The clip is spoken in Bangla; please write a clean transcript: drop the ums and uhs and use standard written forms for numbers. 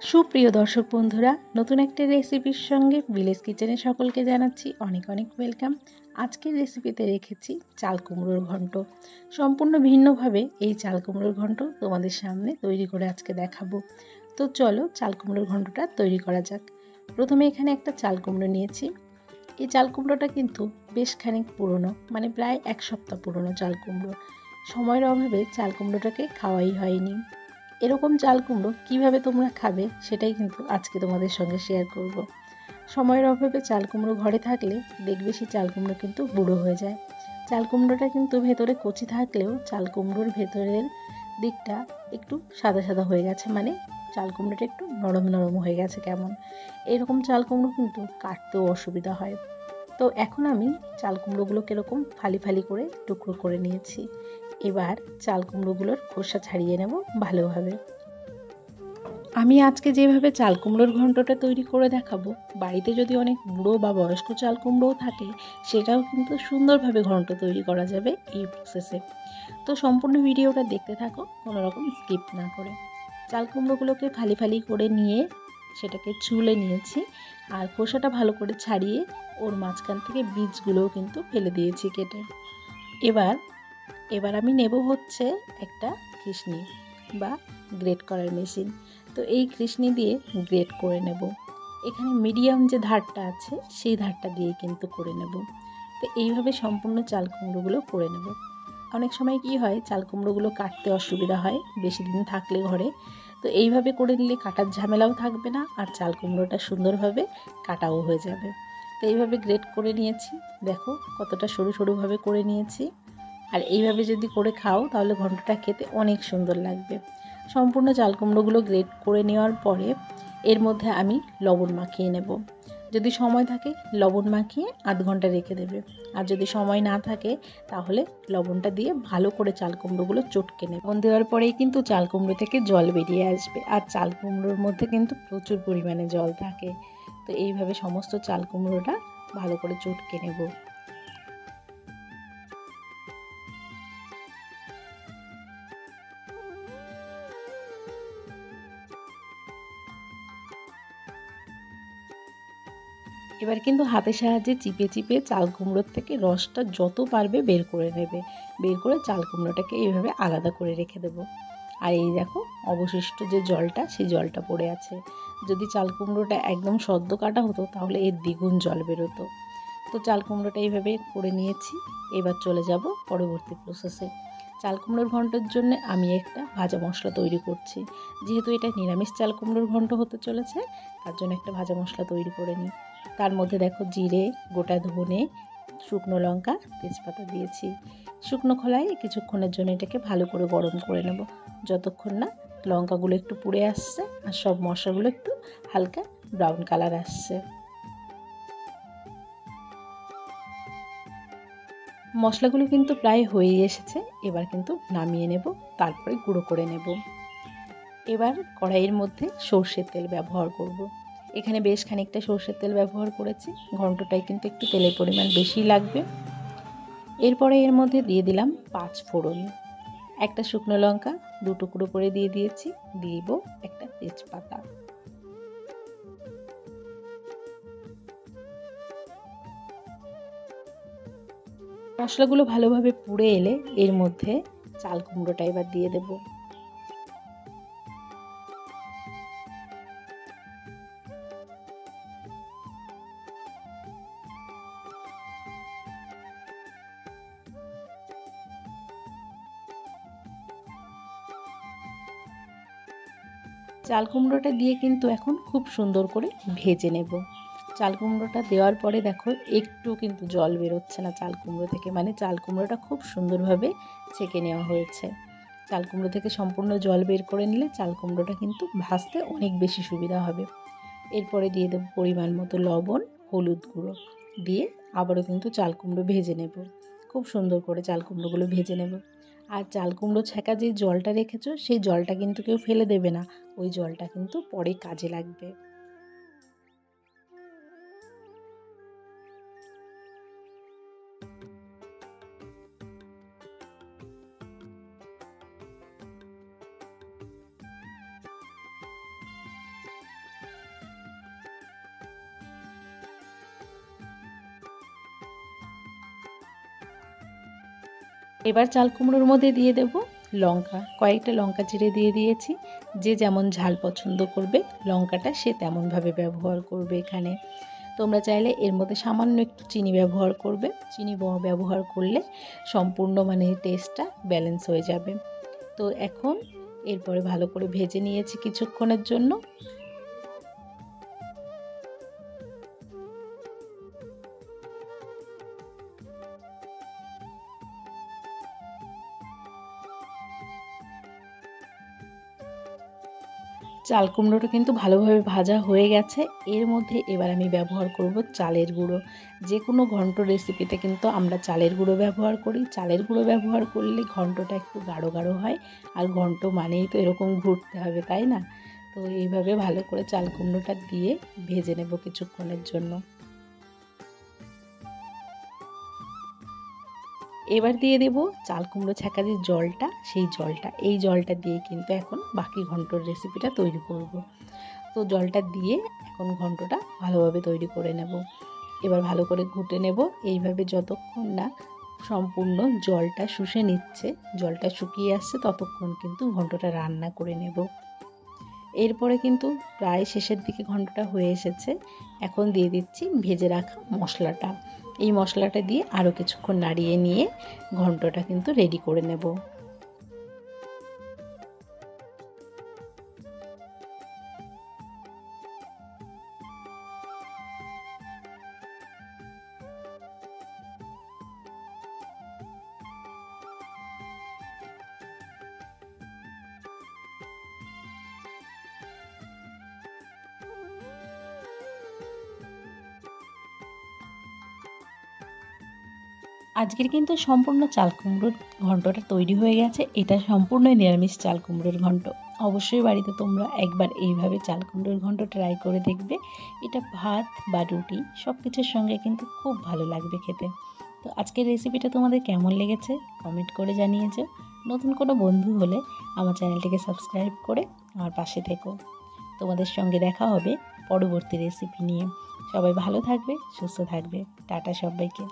সুপ্রিয় দর্শক বন্ধুরা, নতুন একটা রেসিপির সঙ্গে ভিলেজ কিচেনে সকলকে জানাচ্ছি অনেক অনেক ওয়েলকাম। আজকের রেসিপিতে রেখেছি চাল কুমড়োর ঘন্ট। সম্পূর্ণ ভিন্নভাবে এই চাল কুমড়োর ঘন্ট তোমাদের সামনে তৈরি করে আজকে দেখাবো। তো চলো চাল কুমড়োর ঘন্টটা তৈরি করা যাক। প্রথমে এখানে একটা চাল কুমড়ো নিয়েছি। এই চাল কুমড়োটা কিন্তু বেশ খানিক পুরনো, মানে প্রায় এক সপ্তাহ পুরনো চাল কুমড়ো। সময়ের অভাবে চাল কুমড়োটাকে খাওয়াই হয়নি। এরকম চাল কুমড়ো কীভাবে তোমরা খাবে সেটাই কিন্তু আজকে তোমাদের সঙ্গে শেয়ার করব। সময়ের অভাবে চাল কুমড়ো ঘরে থাকলে দেখবে সেই চাল কুমড়ো কিন্তু বুড়ো হয়ে যায়। চাল কুমড়োটা কিন্তু ভেতরে কচি থাকলেও চাল কুমড়োর ভেতরের দিকটা একটু সাদা সাদা হয়ে গেছে, মানে চাল কুমড়োটা একটু নরম নরম হয়ে গেছে কেমন। এরকম চাল কুমড়ো কিন্তু কাটতেও অসুবিধা হয়। তো এখন আমি চাল কুমড়োগুলোকে এরকম ফালি ফালি করে টুকরো করে নিয়েছি। এবার চাল কুমড়োগুলোর খোসা ছাড়িয়ে নেব ভালোভাবে। আমি আজকে যেভাবে চাল কুমড়োর ঘন্টটা তৈরি করে দেখাবো, বাড়িতে যদি অনেক বুড়ো বা বয়স্ক চাল কুমড়োও থাকে সেটাও কিন্তু সুন্দরভাবে ঘন্ট তৈরি করা যাবে এই প্রসেসে। তো সম্পূর্ণ ভিডিওটা দেখতে থাকো, কোনো রকম স্কিপ না করে। চাল কুমড়োগুলোকে ফালি ফালি করে নিয়ে সেটাকে চুলে নিয়েছি, আর খোসাটা ভালো করে ছাড়িয়ে ওর মাঝখান থেকে বীজগুলোও কিন্তু ফেলে দিয়েছি কেটে। এবার আমি নেব হচ্ছে একটা কৃষ্ণি বা গ্রেট করার মেশিন। তো এই কৃষ্ণি দিয়ে গ্রেট করে নেব। এখানে মিডিয়াম যে ধারটা আছে সেই ধারটা দিয়ে কিন্তু করে নেব। তো এইভাবে সম্পূর্ণ চাল কুমড়োগুলো করে নেব। অনেক সময় কি হয়, চাল কুমড়োগুলো কাটতে অসুবিধা হয় বেশি দিন থাকলে ঘরে। তো এইভাবে করে নিলে কাটার ঝামেলাও থাকবে না, আর চাল কুমড়োটা সুন্দরভাবে কাটাও হয়ে যাবে। তো এইভাবে গ্রেট করে নিয়েছি, দেখো কতটা সরু সরুভাবে করে নিয়েছি। আর এইভাবে যদি করে খাও তাহলে ঘন্টটা খেতে অনেক সুন্দর লাগবে। সম্পূর্ণ চাল কুমড়োগুলো গ্রেট করে নেওয়ার পরে এর মধ্যে আমি লবণ মাখিয়ে নেব। যদি সময় থাকে লবণ মাখিয়ে আধ ঘন্টা রেখে দেবে, আর যদি সময় না থাকে তাহলে লবণটা দিয়ে ভালো করে চাল কুমড়োগুলো চটকে নেবে। লবণ দেওয়ার পরেই কিন্তু চাল কুমড়ো থেকে জল বেরিয়ে আসবে, আর চাল কুমড়োর মধ্যে কিন্তু প্রচুর পরিমাণে জল থাকে। তো এইভাবে সমস্ত চাল কুমড়োটা ভালো করে চটকে নেব। এবার কিন্তু হাতের সাহায্যে চিপে চিপে চাল কুমড়োর থেকে রসটা যত পারবে বের করে নেবে। বের করে চাল কুমড়োটাকে এইভাবে আলাদা করে রেখে দেবো। আর এই দেখো অবশিষ্ট যে জলটা, সেই জলটা পড়ে আছে। যদি চাল কুমড়োটা একদম সদ্য কাটা হতো তাহলে এর দ্বিগুণ জল বেরোতো। তো চাল কুমড়োটা এইভাবে করে নিয়েছি। এবার চলে যাব পরবর্তী প্রসেসে। চাল কুমড়োর ঘন্টের জন্য আমি একটা ভাজা মশলা তৈরি করছি। যেহেতু এটা নিরামিষ চাল কুমড়োর ঘন্ট হতে চলেছে, তার জন্য একটা ভাজা মশলা তৈরি করে নিই। তার মধ্যে দেখো জিরে, গোটা ধনে, শুকনো লঙ্কা, তেজপাতা দিয়েছি। শুকনো খোলায় কিছুক্ষণের জন্য এটাকে ভালো করে গরম করে নেব, যতক্ষণ না লঙ্কাগুলো একটু পুড়ে আসছে আর সব মশলাগুলো একটু হালকা ব্রাউন কালার আসছে। মশলাগুলো কিন্তু প্রায় হয়েই এসেছে। এবার কিন্তু নামিয়ে নেব, তারপরে গুঁড়ো করে নেব। এবার কড়াইয়ের মধ্যে সর্ষের তেল ব্যবহার করব। এখানে বেশ খানিকটা সর্ষের তেল ব্যবহার করেছি, ঘন্টটায় কিন্তু একটু তেলের পরিমাণ বেশি লাগবে। এরপরে এর মধ্যে দিয়ে দিলাম 5 ফোড়ন, একটা শুকনো লঙ্কা 2 টুকরো করে দিয়ে দিয়েছি, দিব একটা তেজপাতা। মশলাগুলো ভালোভাবে পুড়ে এলে এর মধ্যে চাল কুমড়োটা এবার দিয়ে দেব। চাল কুমড়োটা দিয়ে কিন্তু এখন খুব সুন্দর করে ভেজে নেব। চাল কুমড়োটা দেওয়ার পরে দেখো একটু কিন্তু জল বেরোচ্ছে না চাল কুমড়ো থেকে, মানে চাল কুমড়োটা খুব সুন্দরভাবে ছেঁকে নেওয়া হয়েছে। চাল কুমড়ো থেকে সম্পূর্ণ জল বের করে নিলে চাল কুমড়োটা কিন্তু ভাজতে অনেক বেশি সুবিধা হবে। এরপরে দিয়ে দেবো পরিমাণ মতো লবণ, হলুদ গুঁড়ো দিয়ে আবারও কিন্তু চাল কুমড়ো ভেজে নেব। খুব সুন্দর করে চাল কুমড়োগুলো ভেজে নেব। আর চাল কুমড়ো ছ্যাঁকা যে জলটা রেখেছো সেই জলটা কিন্তু কেউ ফেলে দেবে না, ওই জলটা কিন্তু পরে কাজে লাগবে। এবার চাল কুমড়োর মধ্যে দিয়ে দেব লঙ্কা, কয়েকটা লঙ্কা চিড়ে দিয়ে দিয়েছি। যে যেমন ঝাল পছন্দ করবে লঙ্কাটা সে তেমনভাবে ব্যবহার করবে। এখানে তোমরা চাইলে এর মধ্যে সামান্য একটু চিনি ব্যবহার করবে। চিনি ব্যবহার করলে সম্পূর্ণ টেস্টটা ব্যালেন্স হয়ে যাবে। তো এখন এরপরে ভালো করে ভেজে নিয়েছি কিছুক্ষণের জন্য। চাল কুমড়োটা কিন্তু ভালোভাবে ভাজা হয়ে গেছে। এর মধ্যে এবার আমি ব্যবহার করব চালের গুঁড়ো। যে কোনো ঘন্ট রেসিপিতে কিন্তু আমরা চালের গুঁড়ো ব্যবহার করি। চালের গুঁড়ো ব্যবহার করলে ঘন্টটা একটু গাঢ় গাঢ় হয়, আর ঘন্ট মানেই তো এরকম ঘুরতে হবে, তাই না? তো এইভাবে ভালো করে চাল কুমড়োটা দিয়ে ভেজে নেব কিছুক্ষণের জন্য। এবার দিয়ে দেব চাল কুমড়ো ছ্যাঁকা যে জলটা, সেই জলটা, এই জলটা দিয়ে কিন্তু এখন বাকি ঘন্টর রেসিপিটা তৈরি করব। তো জলটা দিয়ে এখন ঘন্টটা ভালোভাবে তৈরি করে নেব। এবার ভালো করে ঘুটে নেব এইভাবে যতক্ষণ না সম্পূর্ণ জলটা শুষে নিচ্ছে, জলটা শুকিয়ে আসছে ততক্ষণ কিন্তু ঘন্টটা রান্না করে নেব। এরপরে কিন্তু প্রায় শেষের দিকে ঘন্টটা হয়ে এসেছে। এখন দিয়ে দিচ্ছি ভেজে রাখা মশলাটা। এই মশলাটা দিয়ে আরও কিছুক্ষণ নাড়িয়ে নিয়ে ঘন্টটা কিন্তু রেডি করে নেব। আজকের কিন্তু সম্পূর্ণ চাল কুমড়োর ঘন্টটা তৈরি হয়ে গেছে। এটা সম্পূর্ণই নিরামিষ চাল কুমড়োর ঘন্ট। অবশ্যই বাড়িতে তোমরা একবার এইভাবে চাল কুমড়োর ঘন্ট ট্রাই করে দেখবে। এটা ভাত বা রুটি সব কিছুর সঙ্গে কিন্তু খুব ভালো লাগবে খেতে। তো আজকের রেসিপিটা তোমাদের কেমন লেগেছে কমেন্ট করে জানিয়েছো। নতুন কোনো বন্ধু হলে আমার চ্যানেলটিকে সাবস্ক্রাইব করে আমার পাশে থেকো। তোমাদের সঙ্গে দেখা হবে পরবর্তী রেসিপি নিয়ে। সবাই ভালো থাকবে, সুস্থ থাকবে। টাটা সবাইকে।